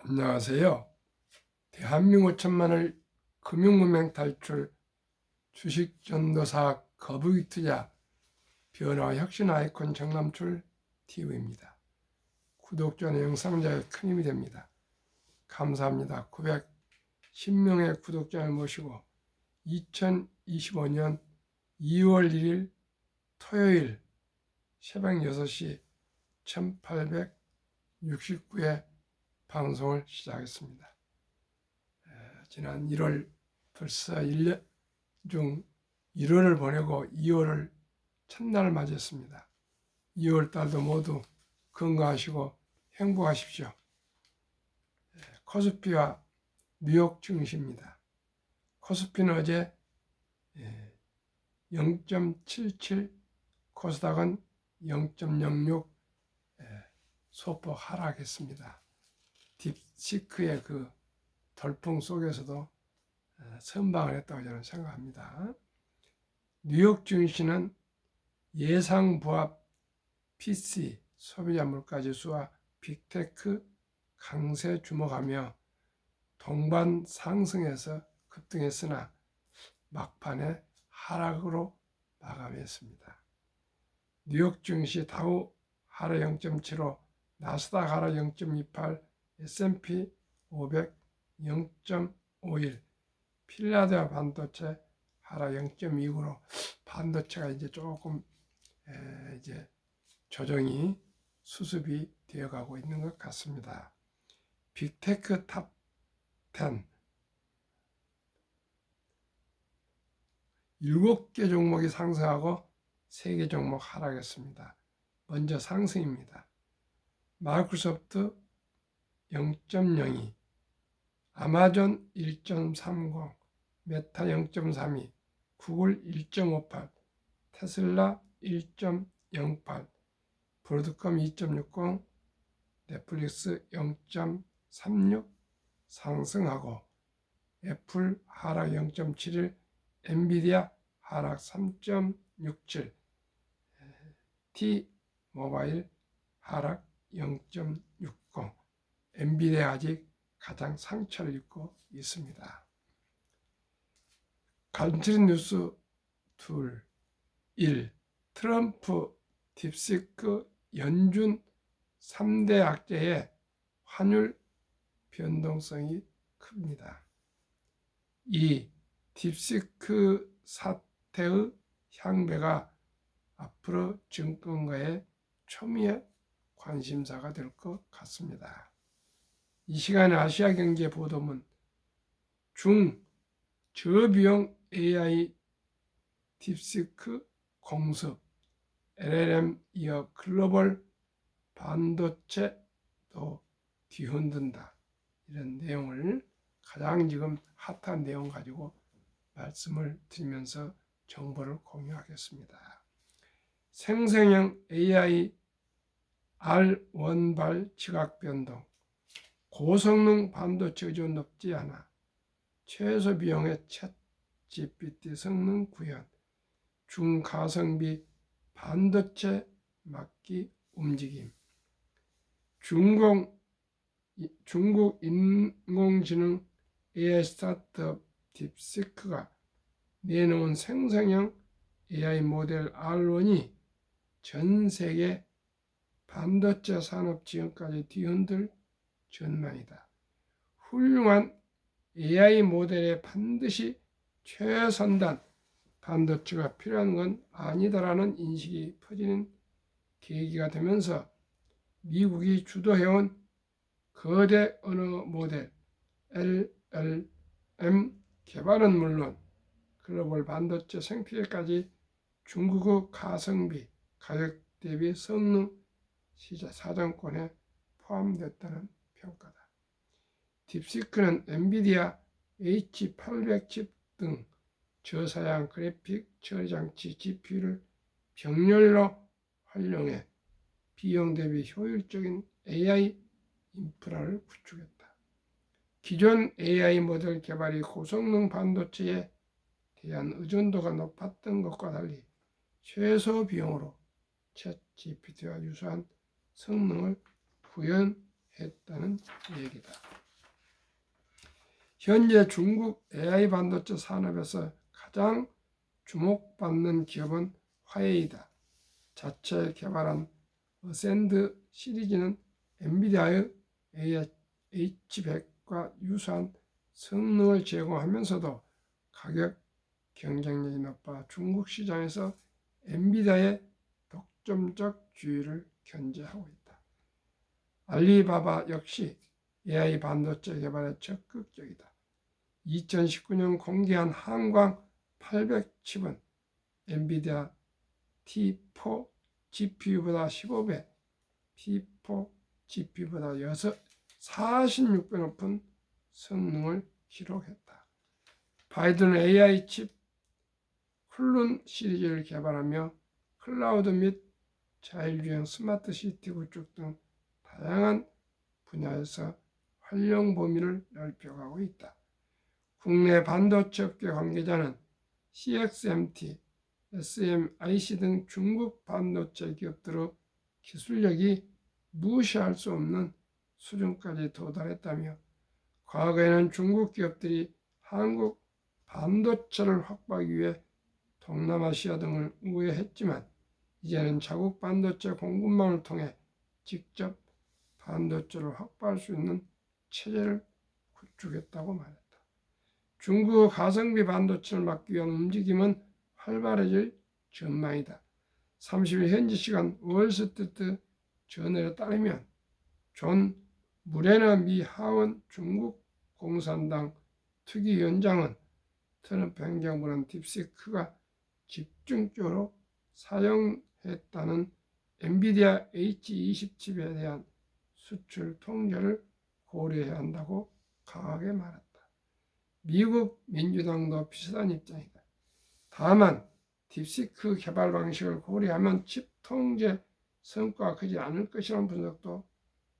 안녕하세요. 대한민국 천만을 금융문맹 탈출, 주식 전도사 거북이 투자, 변화 혁신 아이콘 정남출 TV입니다. 구독자는 영상자에 큰 힘이 됩니다. 감사합니다. 910명의 구독자를 모시고 2025년 2월 1일 토요일 새벽 6시 1869회 방송을 시작했습니다. 지난 1월 벌써 1년 중 1월을 보내고 2월을 첫날을 맞이했습니다. 2월 달도 모두 건강하시고 행복하십시오. 코스피와 뉴욕 증시입니다. 코스피는 어제 0.77, 코스닥은 0.06 소폭 하락했습니다. 딥시크의 그 돌풍 속에서도 선방을 했다고 저는 생각합니다. 뉴욕 증시는 예상 부합 PC 소비자 물가지수와 빅테크 강세 주목하며 동반 상승해서 급등했으나 막판에 하락으로 마감했습니다. 뉴욕 증시 다우 하락 0.75, 나스닥 하락 0.28, S&P 500 0.51, 필라델피아 반도체 하락 0.29로 반도체가 이제 조금 이제 조정이 수습이 되어가고 있는 것 같습니다. 빅테크 탑 10 7개 종목이 상승하고 3개 종목 하락했습니다. 먼저 상승입니다. 마이크로소프트 0.02, 아마존 1.30, 메타 0.32, 구글 1.58, 테슬라 1.08, 브로드컴 2.60, 넷플릭스 0.36 상승하고 애플 하락 0.71, 엔비디아 하락 3.67, T-모바일 하락 0.60, 엔비디아 아직 가장 상처를 입고 있습니다. 간추린 뉴스 1. 트럼프, 딥시크, 연준 3대 악재의 환율 변동성이 큽니다. 2. 딥시크 사태의 향배가 앞으로 증권가의 초미의 관심사가 될 것 같습니다. 이 시간에 아시아경제 보도문 저비용 AI 딥시크 공습 LLM 이어 글로벌 반도체도 뒤흔든다. 이런 내용을 가장 지금 핫한 내용 가지고 말씀을 드리면서 정보를 공유하겠습니다. 생성형 AI R1발 지각 변동, 고성능 반도체 의존 높지 않아 최소 비용의 챗 GPT 성능 구현, 중가성비 반도체 막기 움직임, 중국 인공지능 AI 스타트업 딥시크가 내놓은 생성형 AI 모델 R1이 전 세계 반도체 산업 지원까지 뒤흔들 전망이다. 훌륭한 AI 모델에 반드시 최선단 반도체가 필요한 건 아니다라는 인식이 퍼지는 계기가 되면서 미국이 주도해온 거대 언어 모델 LLM 개발은 물론 글로벌 반도체 생태계까지 중국의 가성비, 가격 대비 성능 시장 사정권에 포함됐다는 평가다. 딥시크는 엔비디아 H800 칩 등 저사양 그래픽 처리 장치 GPU를 병렬로 활용해 비용 대비 효율적인 AI 인프라를 구축했다. 기존 AI 모델 개발이 고성능 반도체에 대한 의존도가 높았던 것과 달리 최소 비용으로 챗 GPT와 유사한 성능을 구현해 했다는 얘기다. 현재 중국 AI 반도체 산업에서 가장 주목받는 기업은 화웨이다. 자체 개발한 어센드 시리즈는 엔비디아의 H100과 유사한 성능을 제공하면서도 가격 경쟁력이 높아 중국 시장에서 엔비디아의 독점적 주의를 견제하고 있다. 알리바바 역시 AI 반도체 개발에 적극적이다. 2019년 공개한 한광 800칩은 엔비디아 T4 GPU보다 15배, P4 GPU보다 46배 높은 성능을 기록했다. 바이든은 AI 칩 쿨룬 시리즈를 개발하며 클라우드 및 자율주행 스마트 시티 구축 등 다양한 분야에서 활용 범위를 넓혀가고 있다. 국내 반도체 업계 관계자는 CXMT, SMIC 등 중국 반도체 기업들의 기술력이 무시할 수 없는 수준까지 도달했다며 과거에는 중국 기업들이 한국 반도체를 확보하기 위해 동남아시아 등을 우회했지만 이제는 자국 반도체 공급망을 통해 직접 반도체를 확보할 수 있는 체제를 구축했다고 말했다. 중국 가성비 반도체를 막기 위한 움직임은 활발해질 전망이다. 30일 현지 시간 월스트리트 저널에 따르면 존 무레너 미 하원 중국 공산당 특위위원장은 트럼프 행정부는 딥시크가 집중적으로 사용했다는 엔비디아 H20 칩에 대한 수출 통제를 고려해야 한다고 강하게 말했다. 미국 민주당도 비슷한 입장이다. 다만 딥시크 개발 방식을 고려하면 칩 통제 성과가 크지 않을 것이라는 분석도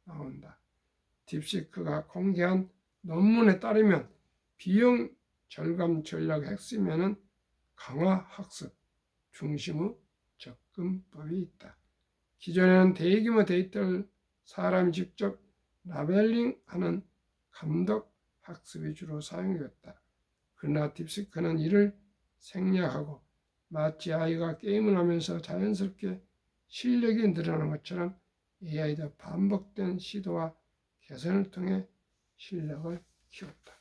나온다. 딥시크가 공개한 논문에 따르면 비용 절감 전략의 핵심에는 강화 학습 중심의 접근법이 있다. 기존에는 대규모 데이터를 사람이 직접 라벨링하는 감독 학습이 주로 사용되었다. 그러나 딥시크는 이를 생략하고 마치 아이가 게임을 하면서 자연스럽게 실력이 늘어나는 것처럼 AI도 반복된 시도와 개선을 통해 실력을 키웠다.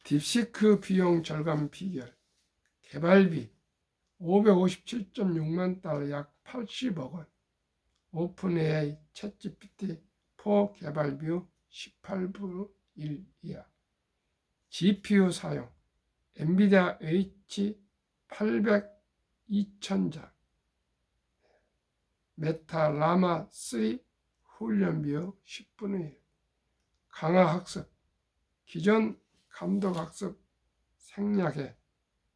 딥시크 비용 절감 비결. 개발비 557.6만 달러 약 80억 원. 오픈AI 챗GPT4 개발비 18분의 1 이하. GPU 사용 엔비디아 H800 2000장. 메타 라마 3 훈련비 10분의 1. 강화 학습 기존 감독 학습 생략해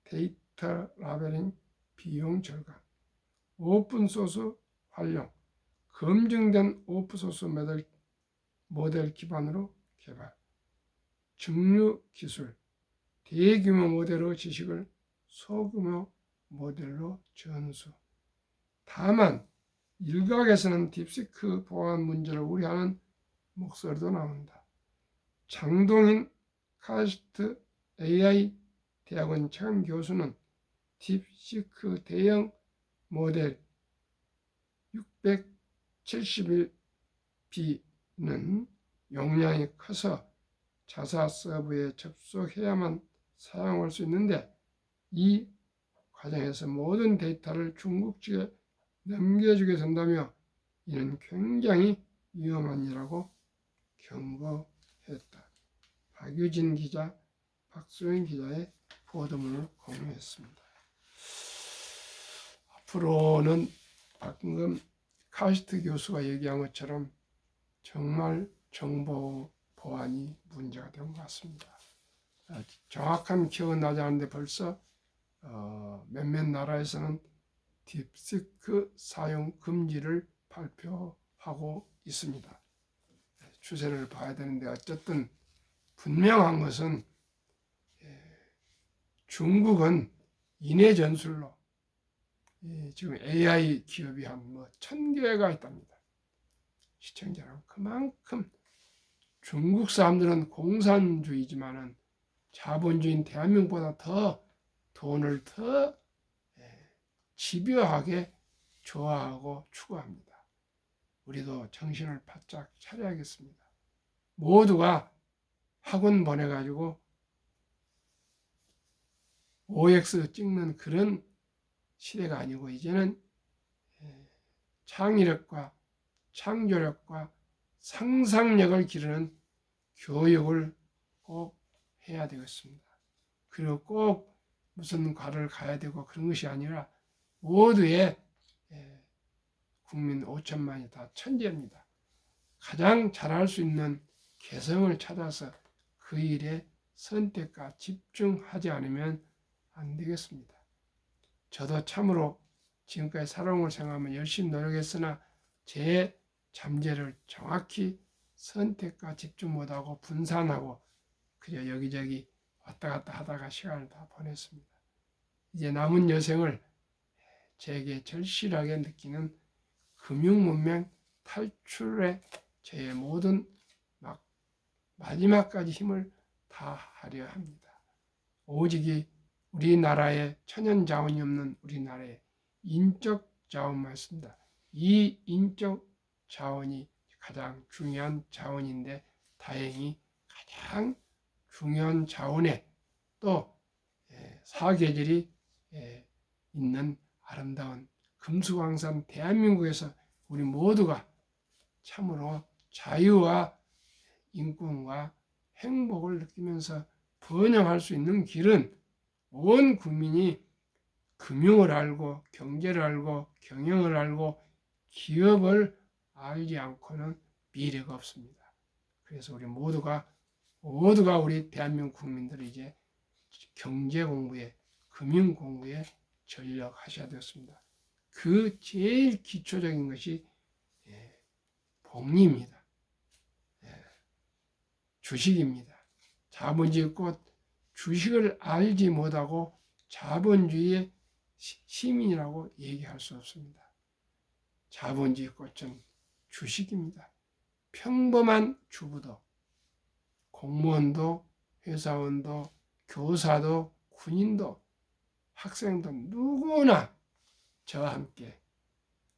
데이터 라벨링 비용 절감. 오픈소스 활용 검증된 오픈소스 모델 기반으로 개발. 증류 기술 대규모 모델의 지식을 소규모 모델로 전수. 다만 일각에서는 딥시크 보안 문제를 우려하는 목소리도 나온다. 장동인 카스트 AI 대학원 최근 교수는 딥시크 대형 모델 671B는 용량이 커서 자사 서버에 접속해야만 사용할 수 있는데 이 과정에서 모든 데이터를 중국 측에 넘겨주게 된다며 이는 굉장히 위험한 일이라고 경고했다. 박유진 기자, 박소영 기자의 보도문을 공유했습니다. 앞으로는 방금 카스트 교수가 얘기한 것처럼 정말 정보 보안이 문제가 된 것 같습니다. 정확한 기억은 나지 않는데 벌써 몇몇 나라에서는 딥시크 사용 금지를 발표하고 있습니다. 추세를 봐야 되는데 어쨌든 분명한 것은 중국은 인해 전술로 지금 AI 기업이 한 1000개가 있답니다. 시청자 여러분, 그만큼 중국 사람들은 공산주의지만은 자본주의인 대한민국보다 더 돈을 더 집요하게 좋아하고 추구합니다. 우리도 정신을 바짝 차려야겠습니다. 모두가 학원 보내가지고 OX 찍는 그런 시대가 아니고 이제는 창의력과 창조력과 상상력을 기르는 교육을 꼭 해야 되겠습니다. 그리고 꼭 무슨 과를 가야 되고 그런 것이 아니라 모두의 국민 5천만이 다 천재입니다. 가장 잘할 수 있는 개성을 찾아서 그 일에 선택과 집중하지 않으면 안 되겠습니다. 저도 참으로 지금까지 살아온 걸 생각하면 열심히 노력했으나 제 잠재를 정확히 선택과 집중 못하고 분산하고 그저 여기저기 왔다 갔다 하다가 시간을 다 보냈습니다. 이제 남은 여생을 제게 절실하게 느끼는 금융문명 탈출에 제 모든 마지막까지 힘을 다하려 합니다. 오직이 우리나라에 천연 자원이 없는 우리나라의 인적 자원만 있습니다. 이 인적 자원이 가장 중요한 자원인데 다행히 가장 중요한 자원에 또 사계절이 있는 아름다운 금수강산 대한민국에서 우리 모두가 참으로 자유와 인권과 행복을 느끼면서 번영할 수 있는 길은 온 국민이 금융을 알고 경제를 알고 경영을 알고 기업을 알지 않고는 미래가 없습니다. 그래서 우리 모두가 우리 대한민국 국민들이 이제 경제 공부에 금융 공부에 전력하셔야 되었습니다. 그 제일 기초적인 것이 복리입니다. 주식입니다. 자본주의 꽃 주식을 알지 못하고 자본주의의 시민이라고 얘기할 수 없습니다. 자본주의 꽃은 주식입니다. 평범한 주부도 공무원도 회사원도 교사도 군인도 학생도 누구나 저와 함께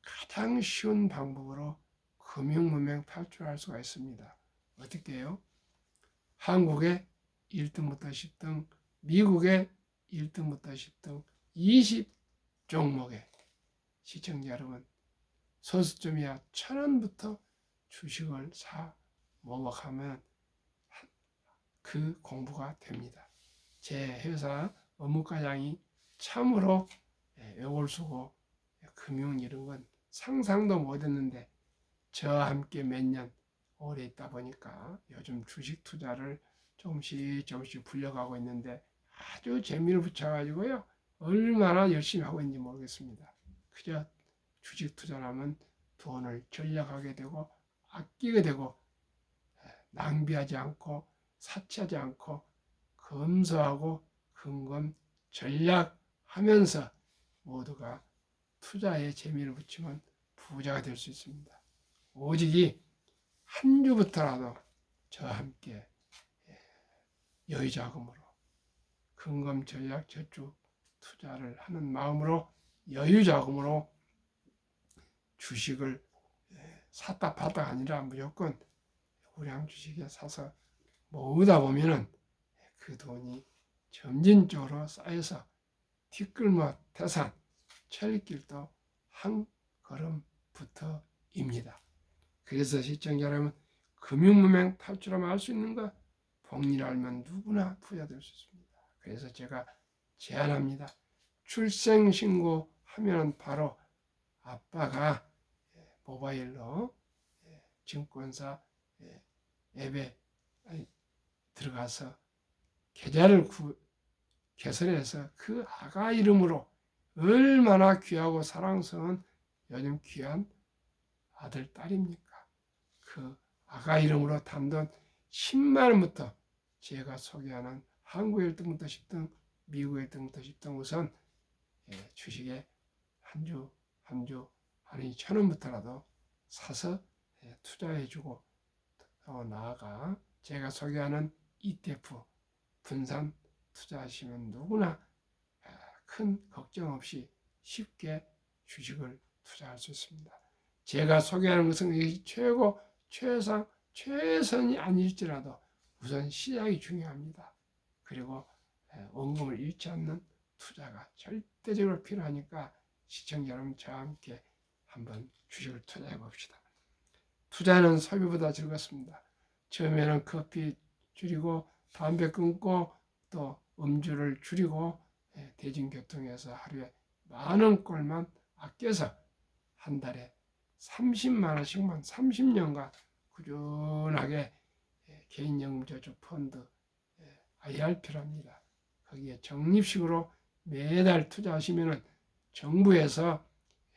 가장 쉬운 방법으로 금융문명 탈출할 수가 있습니다. 어떻게 해요? 한국의 1등부터 10등, 미국의 1등부터 10등 20종목의 시청자 여러분, 소수점이야 1,000원부터 주식을 사 모박하면 그 공부가 됩니다. 제 회사 업무과장이 참으로 애골수고 금융 이런 건 상상도 못했는데 저와 함께 몇 년 오래 있다 보니까 요즘 주식 투자를 조금씩 불려가고 있는데 아주 재미를 붙여가지고요. 얼마나 열심히 하고 있는지 모르겠습니다. 그저 주식 투자를 하면 돈을 절약하게 되고 아끼게 되고 낭비하지 않고 사치하지 않고 검소하고 근검 전략하면서 모두가 투자에 재미를 붙이면 부자가 될 수 있습니다. 오직이 한 주부터라도 저와 함께 여유자금으로 근검 전략 저축 투자를 하는 마음으로 여유자금으로 주식을 샀다 팔다가 아니라 무조건 우량 주식에 사서 모으다 보면은 그 돈이 점진적으로 쌓여서 티끌모 태산 철길도 한 걸음부터입니다. 그래서 시청자 여러분, 금융문명 탈출하면 알 수 있는 거 복리를 알면 누구나 부자 될 수 있습니다. 그래서 제가 제안합니다. 출생신고 하면 바로 아빠가 모바일로 증권사 앱에 들어가서 계좌를 개설해서 그 아가 이름으로 얼마나 귀하고 사랑스러운 요즘 귀한 아들, 딸입니까? 그 아가 이름으로 단돈 10만 원부터 제가 소개하는 한국 1등부터 10등, 미국 1등부터 10등 우선 주식에 한 주, 한 2,000원부터라도 사서 투자해주고 나아가 제가 소개하는 ETF 분산 투자하시면 누구나 큰 걱정 없이 쉽게 주식을 투자할 수 있습니다. 제가 소개하는 것은 이것이 최고, 최상, 최선이 아닐지라도 우선 시작이 중요합니다. 그리고 원금을 잃지 않는 투자가 절대적으로 필요하니까 시청자 여러분 저와 함께 한번 주식을 투자해 봅시다. 투자는 소비보다 즐겁습니다. 처음에는 커피 줄이고 담배 끊고 또 음주를 줄이고 대중교통에서 하루에 많은 꼴만 아껴서 한 달에 30만 원씩만 30년간 꾸준하게 개인연금저축 펀드 IRP를 합니다. 거기에 적립식으로 매달 투자하시면 정부에서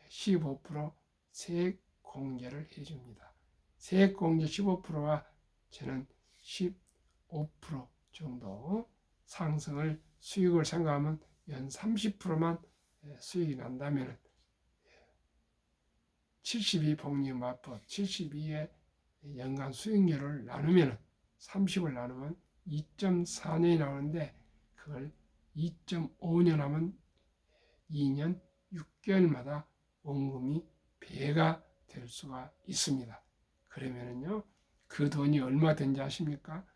15% 세액 공제를 해줍니다. 세액 공제 15%와 저는 15% 정도 상승을 수익을 생각하면 연 30%만 수익이 난다면 72 복리마법 72의 연간 수익률을 나누면 30을 나누면 2.4년이 나오는데 그걸 2.5년 하면 2년 6개월마다 원금이 배가 될 수가 있습니다. 그러면은요, 그 돈이 얼마 된지 아십니까?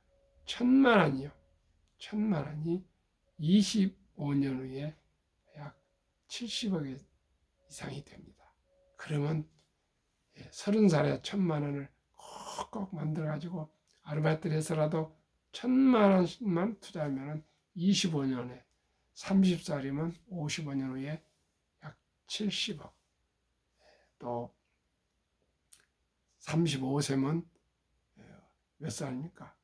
1,000만 원이요. 1,000만 원이 25년 후에 약 70억 이상이 됩니다. 그러면 30살에 1,000만 원을 꼭 만들어가지고 아르바이트를 해서라도 1,000만 원만 투자하면 25년에 30살이면 55년 후에 약 70억. 또 35세면 몇 살입니까?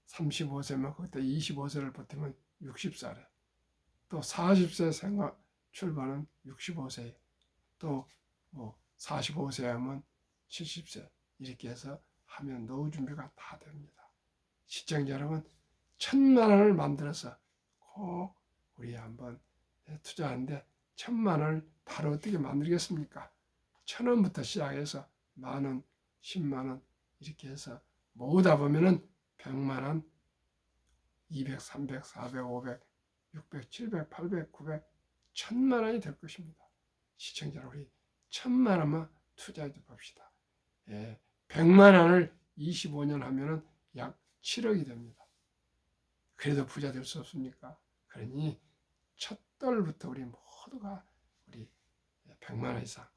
35세면 그때 25세를 버티면 60살에 또 40세 생각 출발은 65세 또 뭐 45세 하면 70세 이렇게 해서 하면 노후 준비가 다 됩니다. 시청자 여러분 1,000만 원을 만들어서 꼭 우리 한번 투자하는데 1,000만 원을 바로 어떻게 만들겠습니까? 1,000원부터 시작해서 만 원, 10만 원 이렇게 해서 모으다 보면은 100만 원, 200, 300, 400, 500, 600, 700, 800, 900, 1,000만 원이 될 것입니다. 시청자 우리 1,000만 원만 투자해 봅시다. 100만 원을 25년 하면은 약 7억이 됩니다. 그래도 부자 될 수 없습니까? 그러니 첫 dol부터 우리 모두가 우리 100만 원 이상,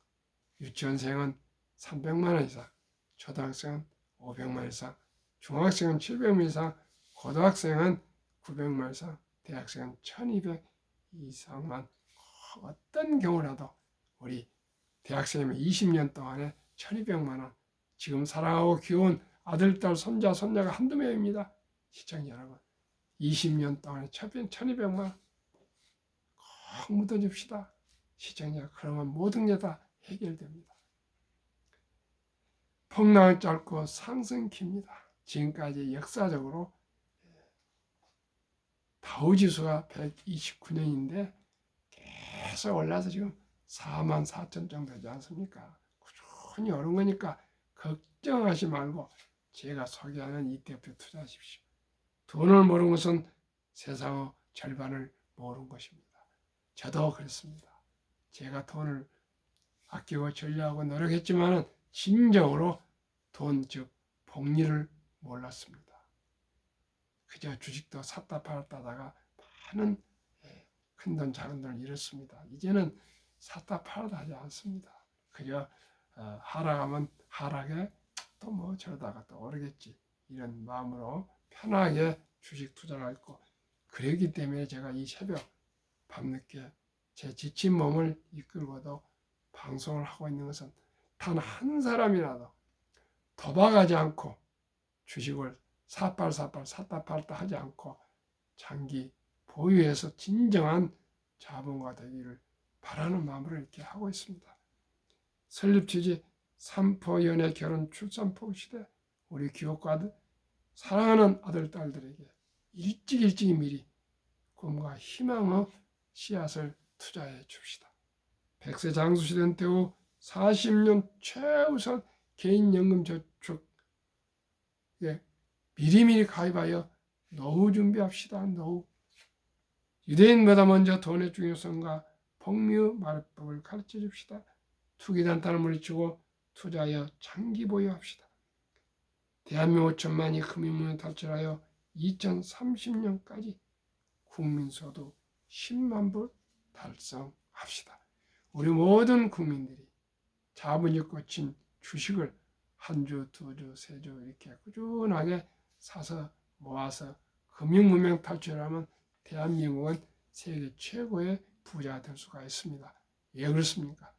유치원생은 300만 원 이상, 초등학생은 500만 원 이상, 중학생은 700만 이상, 고등학생은 900만 원 이상, 대학생은 1200 이상만 어떤 경우라도 우리 대학생이면 20년 동안에 1200만 원 지금 사랑하고 귀여운 아들, 딸, 손자, 손녀가 한두 명입니다. 시청자 여러분 20년 동안에 1200만 원 꼭 묻어줍시다. 시청자 그러면 모든 게 다 해결됩니다. 폭락은 짧고 상승 깁니다. 지금까지 역사적으로 다우지수가 129년인데 계속 올라서 지금 44,000 정도 되지 않습니까? 꾸준히 오른 거니까 걱정하지 말고 제가 소개하는 ETF 투자하십시오. 돈을 모르는 것은 세상의 절반을 모르는 것입니다. 저도 그렇습니다. 제가 돈을 아끼고 전략하고 노력했지만 진정으로 돈, 즉 복리를 몰랐습니다. 그저 주식도 샀다 팔았다 하다가 많은 큰돈 작은 돈을 잃었습니다. 이제는 샀다 팔았다 하지 않습니다. 그저 하락하면 하락에 또 뭐 저러다가 또 오르겠지 이런 마음으로 편하게 주식 투자를 하고 그러기 때문에 제가 이 새벽 밤늦게 제 지친 몸을 이끌고도 방송을 하고 있는 것은 단 한 사람이라도 도박하지 않고 주식을 사빨사빨 샀다 팔았다 하지 않고 장기 보유해서 진정한 자본가 되기를 바라는 마음으로 이렇게 하고 있습니다. 설립 취지 삼포 연애 결혼 출산포 시대 우리 기업가들 사랑하는 아들 딸들에게 일찍 미리 꿈과 희망의 씨앗을 투자해 줍시다. 100세 장수 시대는 때후 40년 최우선 개인연금저축 미리미리 가입하여 노후 준비합시다. 노후. 유대인보다 먼저 돈의 중요성과 복리의 말법을 가르쳐 줍시다. 투기단단을 물리치고 투자하여 장기 보유합시다. 대한민국 5천만이 금융문을 탈출하여 2030년까지 국민소득 10만 불 달성합시다. 우리 모든 국민들이 자본이 꽂힌 주식을 한 주, 두 주, 세 주 이렇게 꾸준하게 사서 모아서 금융문명 탈출하면 대한민국은 세계 최고의 부자가 될 수가 있습니다. 왜 그렇습니까?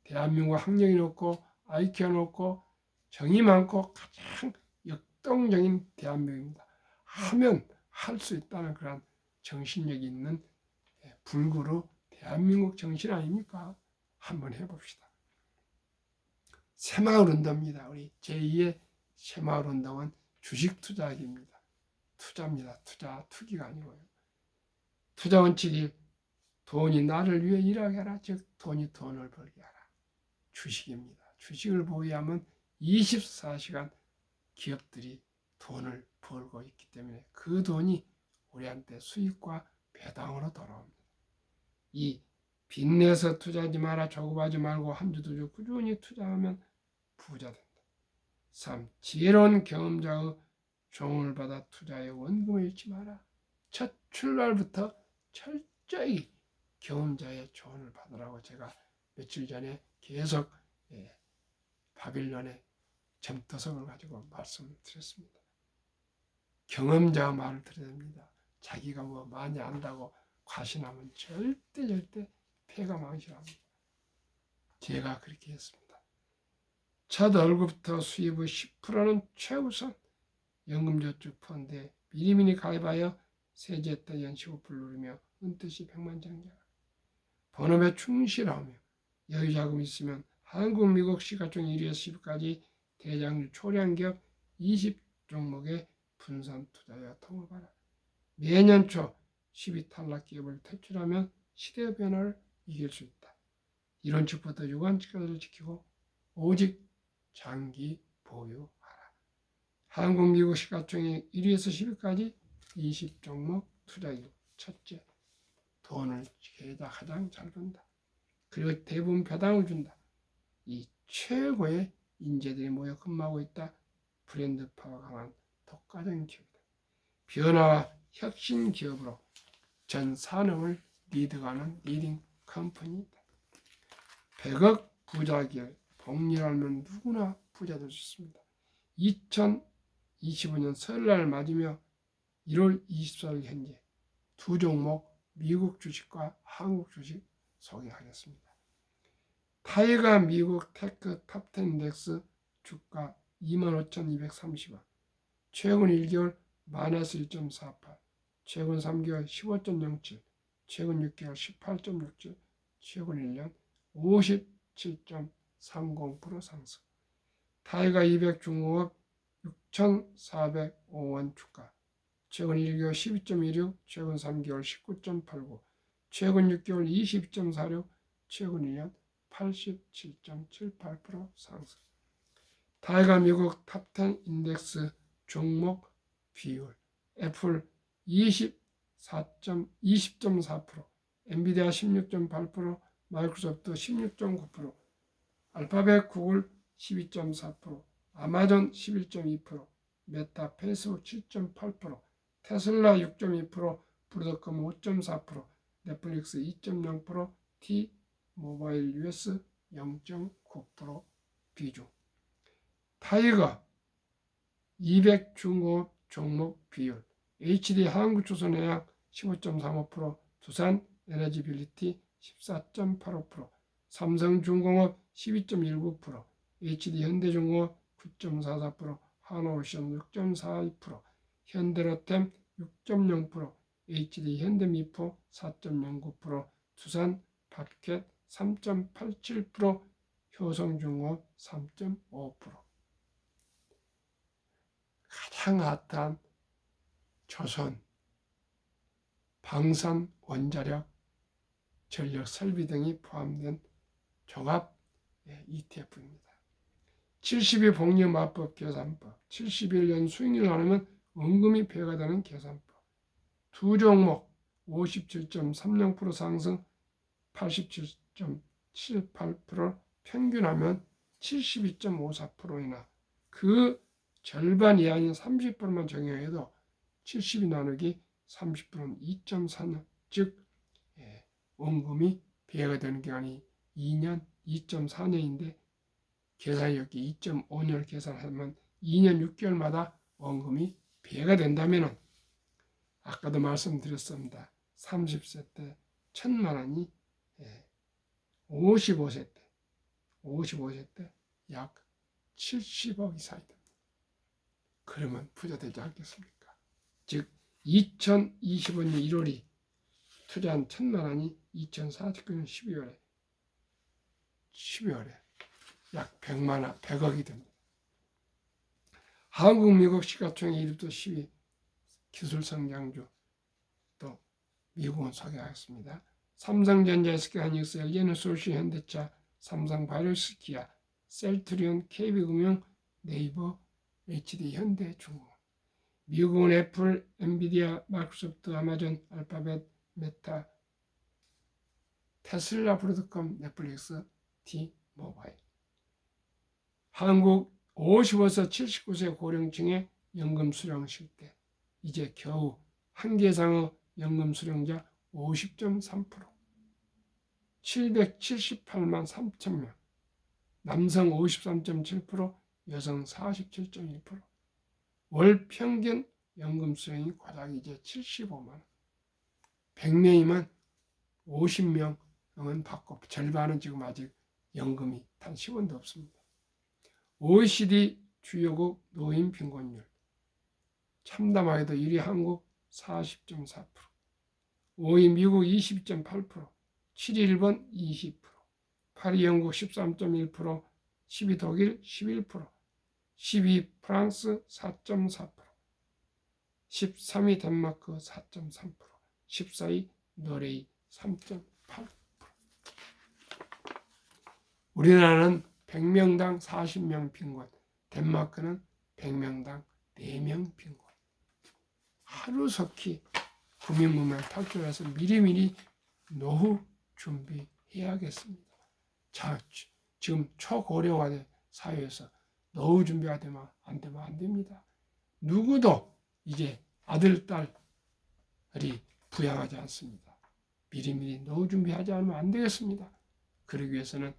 대한민국 학력이 높고 IQ가 높고 정이 많고 가장 역동적인 대한민국입니다. 하면 할 수 있다는 그런 정신력이 있는 불구로 대한민국 정신 아닙니까? 한번 해봅시다. 새마을운동입니다. 우리 제2의 새마을운동은 주식 투자입니다. 투자입니다. 투기가 아니고요. 투자 원칙이 돈이 나를 위해 일하게 하라. 즉 돈이 돈을 벌게 하라. 주식입니다. 주식을 보유하면 24시간 기업들이 돈을 벌고 있기 때문에 그 돈이 우리한테 수익과 배당으로 돌아옵니다. 이 빚내서 투자하지 마라. 조급하지 말고 한 주 두 주 꾸준히 투자하면 부자 된다. 3. 지혜로운 경험자의 조언을 받아 투자에 원금을 잃지 마라. 첫 출발부터 철저히 경험자의 조언을 받으라고 제가 며칠 전에 계속 바빌론의 점토석을 가지고 말씀드렸습니다. 경험자의 말을 들어야 됩니다. 자기가 뭐 많이 안다고 과신하면 절대 폐가 망신합니다. 제가 그렇게 했습니다. 첫 월급부터 수입의 10%는 최우선 연금저축 펀드에 미리미리 가입하여 세제 때 연시 호프를 누르며 은퇴시 백만장자. 본업에 충실하며 여유자금이 있으면 한국, 미국 시가총 1위에서 10위까지 대장주 초량기업 20종목에 분산 투자와 통합하라. 매년 초 10위 탈락 기업을 퇴출하면 시대의 변화를 이길 수 있다. 이론칙부터 유관칙까지 지키고 오직 장기 보유하라. 한국, 미국 시가총액 1위에서 10위까지 20종목 투자기업. 첫째, 돈을 계좌 가장 잘 번다. 그리고 대부분 배당을 준다. 이 최고의 인재들이 모여 근무하고 있다. 브랜드 파워 강한 독과점 기업이다. 변화와 혁신 기업으로 전 산업을 리드하는 리딩 컴퍼니이다. 100억 부자 기업, 복리하면 누구나 부자 될 수 있습니다. 2025년 설날 맞으며 1월 24일 현재 두 종목 미국 주식과 한국 주식 소개하겠습니다. 타이가 미국 테크 탑10 인덱스 주가 25,230원, 최근 1개월 마이너스 1.48, 최근 3개월 15.07, 최근 6개월 18.67, 최근 1년 57.30% 상승. 타이가 200 중공업 6,405원 주가, 최근 1개월 12.16, 최근 3개월 19.89, 최근 6개월 20.46, 최근 1년 87.78% 상승. 타이가 미국 탑10 인덱스 종목 비율, 애플 20.4%, 엔비디아 16.8%, 마이크로소프트 16.9%, 알파벳 구글 12.4%, 아마존 11.2%, 메타 페이스북 7.8%, 테슬라 6.2%, 브로드컴 5.4%, 넷플릭스 2.0%, T 모바일 US 0.9% 비중. 타이거 200 중공업 종목 비율, HD 한국조선해양 15.35%, 두산 에너지빌리티 14.85%, 삼성중공업 12.19%, HD 현대중공업 9.44%, 한오션 6.42%, 현대로템 6.0%, HD 현대미포 4.09%, 두산 밥켓 3.87%, 효성중공업 3.5%. 가장 핫한 조선, 방산, 원자력, 전력 설비 등이 포함된 종합 ETF입니다. 72 복리마법 계산법, 71년 수익률 나누면 원금이 배가 되는 계산법. 두 종목 57.30% 상승 87.78% 평균하면 72.54%이나 그 절반 이하인 30%만 적용해도 70이 나누기 30%는 2.4년, 즉 원금이 배가 되는 기간이 2년, 2.4년인데 계산력이 2.5년을 계산하면 2년 6개월마다 원금이 배가 된다면 아까도 말씀드렸습니다. 30세 때 1,000만 원이 55세 때 약 70억 이상이 됩니다. 그러면 부자 되지 않겠습니까? 즉 2025년 1월이 투자한 1,000만 원이 2049년 12월에 약 100만 원, 100억이 됩니다. 한국, 미국 시가총액 1위부터 10위 기술성장주, 또 미국은 소개하겠습니다. 삼성전자, SK하이닉스, LG에너솔루션, 현대차, 삼성바이오로스, 기아, 셀트리온, KB금융, 네이버, HD, 현대, 중국. 미국은 애플, 엔비디아, 마이크로소프트, 아마존, 알파벳, 메타, 테슬라, 브로드컴, 넷플릭스, T-모바일. 한국 55세 79세 고령층의 연금 수령 실태. 이제 겨우 한계상의 연금 수령자 50.3%, 778만 3천 명, 남성 53.7%, 여성 47.1%. 월 평균 연금 수령이 고작 이제 75만 원. 100명이면 50명은 받고 절반은 지금 아직 연금이 단 10원도 없습니다. OECD 주요국 노인 빈곤율. 참담하게도 1위 한국 40.4%, 5위 미국 22.8%, 7위 일본 20%, 8위 영국 13.1%, 10위 독일 11%, 12위 프랑스 4.4%, 13위 덴마크 4.3%, 14위 노르웨이 3.8%. 우리나라는 100명당 40명 빈곤, 덴마크는 100명당 4명 빈곤. 하루속히 국민문명 탈출해서 미리미리 노후 준비해야겠습니다. 자, 지금 초고령화된 사회에서 노후 준비가 되면 안 됩니다. 누구도 이제 아들, 딸이 부양하지 않습니다. 미리미리 노후 준비하지 않으면 안 되겠습니다. 그러기 위해서는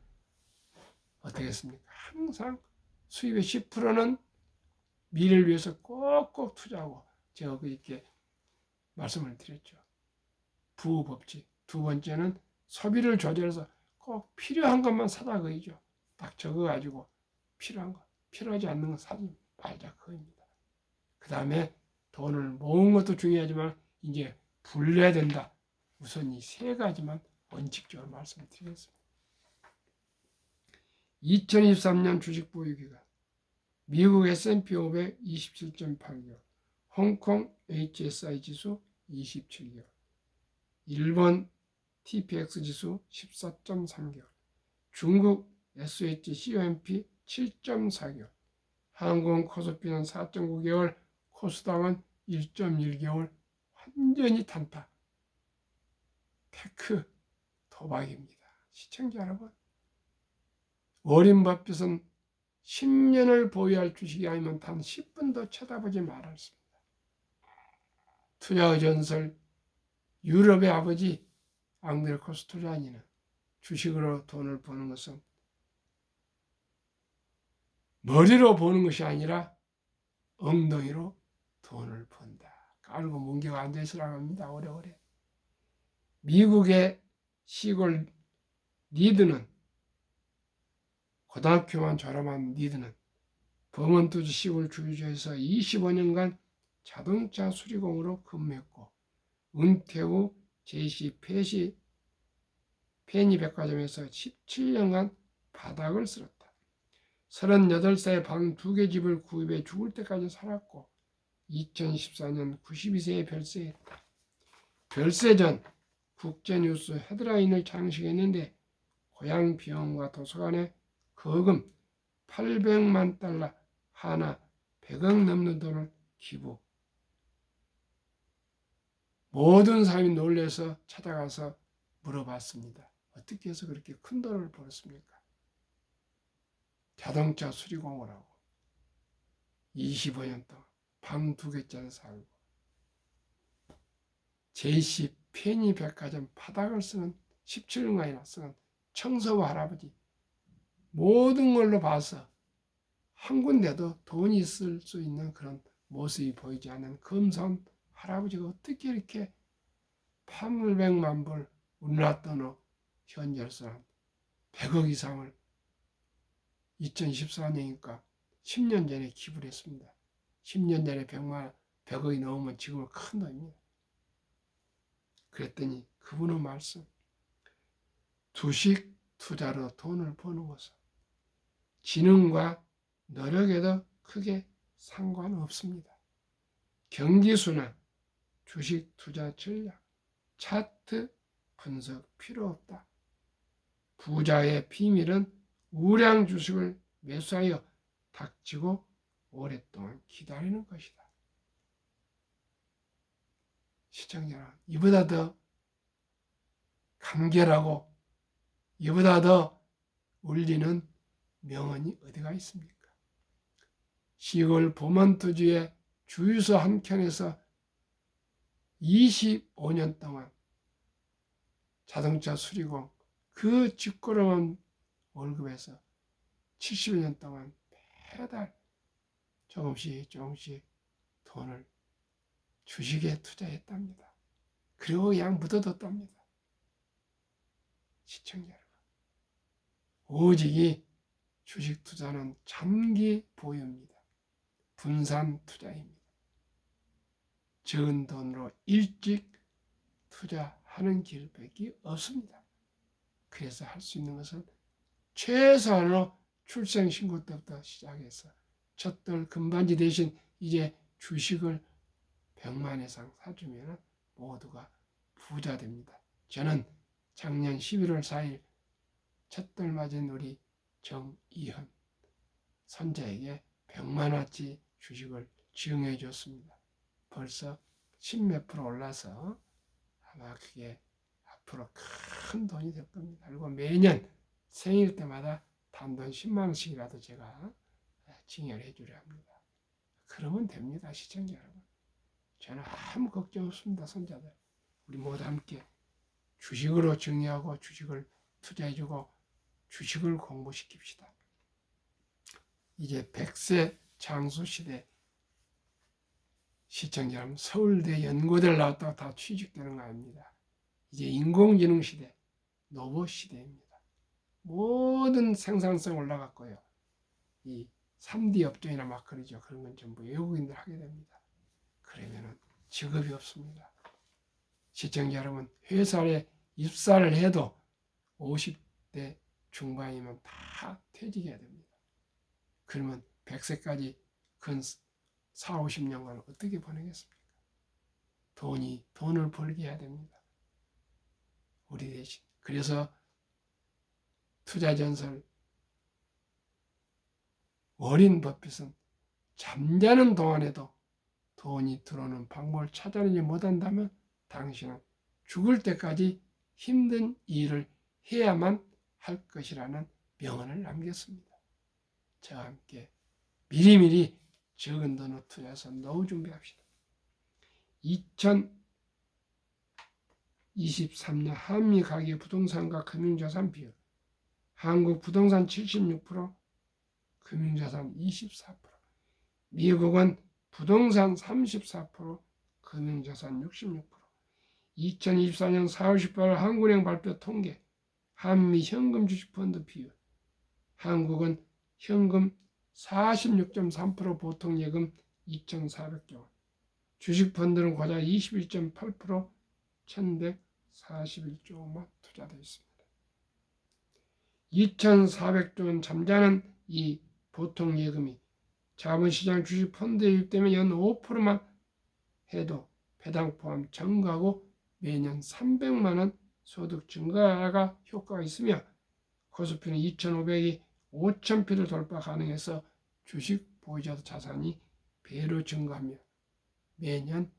어떻게 했습니까? 항상 수입의 10%는 미래를 위해서 꼭꼭 투자하고, 제가 이렇게 말씀을 드렸죠. 부법칙. 두 번째는 소비를 조절해서 꼭 필요한 것만 사다 그이죠. 딱 적어가지고 필요한 것, 필요하지 않는 건 사지 말자 그겁니다. 그 다음에 돈을 모은 것도 중요하지만 이제 불려야 된다. 우선 이 세 가지만 원칙적으로 말씀드리겠습니다. 2023년 주식 보유기간. 미국 S&P 500 27.8개월, 홍콩 HSI 지수 27개월, 일본 TPX 지수 14.3개월, 중국 SHCOMP 7.4개월, 한국은 코스피는 4.9개월, 코스닥은 1.1개월, 완전히 단타. 테크 도박입니다. 시청자 여러분, 워렌 버핏은 10년을 보유할 주식이 아니면 단 10분도 쳐다보지 말았습니다. 투자의 전설, 유럽의 아버지 앙드레 코스토리아니는 주식으로 돈을 버는 것은 머리로 버는 것이 아니라 엉덩이로 돈을 번다. 깔고 뭉개가 앉아있으라고 합니다. 오래오래. 미국의 시골 니드는, 고등학교만 졸업한 니드는 버몬트 시골 주유소에서 25년간 자동차 수리공으로 근무했고, 은퇴 후 제시 페니 백화점에서 17년간 바닥을 쓸었다. 38세에 방 2개 집을 구입해 죽을 때까지 살았고 2014년 92세에 별세했다. 별세 전 국제뉴스 헤드라인을 장식했는데 고향 병원과 도서관에 거금 $800만 하나 100억 넘는 돈을 기부. 모든 사람이 놀라서 찾아가서 물어봤습니다. 어떻게 해서 그렇게 큰 돈을 벌었습니까? 자동차 수리공을 하고 25년 동안 방 2개짜리 살고 JC 페니 백화점 바닥을 쓰는 17년간이나 쓰는 청소부 할아버지 모든 걸로 봐서 한 군데도 돈이 있을 수 있는 그런 모습이 보이지 않는 검소한 할아버지가 어떻게 이렇게 800만 불 우리나라 돈으로 현재로서는 100억 이상을 2014년이니까 10년 전에 기부를 했습니다. 10년 전에 100억이 넘으면 지금은 큰 돈입니다. 그랬더니 그분의 말씀, 주식 투자로 돈을 버는 것은 지능과 노력에도 크게 상관없습니다. 경기순환, 주식 투자 전략, 차트 분석 필요 없다. 부자의 비밀은 우량 주식을 매수하여 닥치고 오랫동안 기다리는 것이다. 시청자 여러분, 이보다 더 간결하고 이보다 더 울리는 명언이 어디가 있습니까? 시골 보먼트주의 주유소 한 켠에서 25년 동안 자동차 수리공 그 직구로만 월급에서 70년 동안 매달 조금씩 돈을 주식에 투자했답니다. 그리고 그냥 묻어뒀답니다. 시청자 여러분, 오직 주식 투자는 장기 보유입니다. 분산 투자입니다. 적은 돈으로 일찍 투자하는 길밖에 없습니다. 그래서 할 수 있는 것은 최소한으로 출생신고 때부터 시작해서 첫돌 금반지 대신 이제 주식을 100만 이상 사주면 모두가 부자 됩니다. 저는 작년 11월 4일 첫돌 맞은 우리 정이현 손자에게 100만 원어치 주식을 지응해 줬습니다. 벌써 10몇 프로 올라서 아마 그게 앞으로 큰 돈이 될 겁니다. 그리고 매년 생일 때마다 단돈 10만 원씩이라도 제가 징여해 주려 합니다. 그러면 됩니다. 시청자 여러분. 저는 아무 걱정 없습니다. 손자들. 우리 모두 함께 주식으로 정의하고 주식을 투자해주고 주식을 공부시킵시다. 이제 100세 장수시대 시청자 여러분, 서울대 연고대를 나왔다가 다 취직되는 거 아닙니다. 이제 인공지능 시대, 로봇 시대입니다. 모든 생산성 올라갔고요. 이 3D 업종이나 막 그러죠. 그런 건 전부 외국인들 하게 됩니다. 그러면은 직업이 없습니다. 시청자 여러분, 회사에 입사를 해도 50대 중반이면 다 퇴직해야 됩니다. 그러면 100세까지 근 4, 50년간 어떻게 보내겠습니까? 돈을 벌게 해야 됩니다. 우리 대신. 그래서 투자전설 워린 버핏은 잠자는 동안에도 돈이 들어오는 방법을 찾아내지 못한다면 당신은 죽을 때까지 힘든 일을 해야만 할 것이라는 명언을 남겼습니다. 저와 함께 미리미리 적은 돈을 투자해서 노후 준비합시다. 2023년 한미 가계 부동산과 금융자산 비율, 한국 부동산 76%, 금융자산 24%, 미국은 부동산 34%, 금융자산 66%. 2024년 4월 18일 한국은행 발표 통계, 한미 현금 주식펀드 비율, 한국은 현금 46.3%, 보통예금 2,400조 원, 주식펀드는 고작 21.8%, 1,141조 원만 투자되어 있습니다. 2,400조 원 잠자는 이 보통예금이 자본시장 주식펀드에 유입되면 연 5%만 해도 배당 포함 증가하고 매년 300만 원 소득 증가가 효과가 있으며 코스피는 2,500이 5,000표를 돌파 가능해서 주식 보유자 자산이 배로 증가하며 매년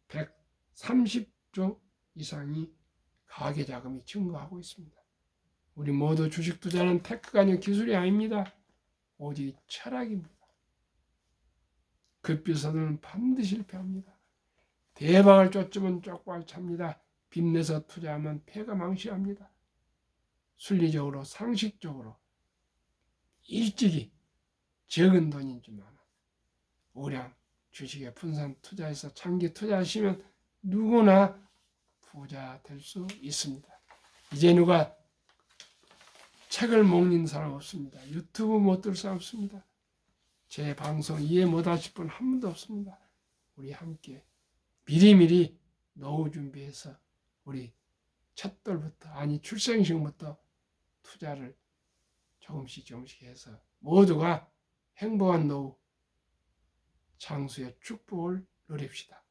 130조 이상이 가계자금이 증가하고 있습니다. 우리 모두 주식 투자는 테크가 아닌 기술이 아닙니다. 오직 철학입니다. 급비서는 반드시 실패합니다. 대박을 쫓으면 쪽발 찹니다. 빚내서 투자하면 패가 망신합니다. 순리적으로 상식적으로 일찍이 적은 돈이지만 우량 주식에 분산 투자해서 장기 투자하시면 누구나 부자 될 수 있습니다. 이제 누가 책을 못 읽는 사람 없습니다. 유튜브 못 들 사람 없습니다. 제 방송 이해 못하실 분 한 분도 없습니다. 우리 함께 미리미리 노후 준비해서 우리 첫돌부터 아니 출생식부터 투자를 조금씩 해서 모두가 행복한 노후 장수의 축복을 누립시다.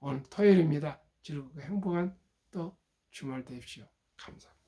오늘 토요일입니다. 즐겁고 행복한 또 주말 되십시오. 감사합니다.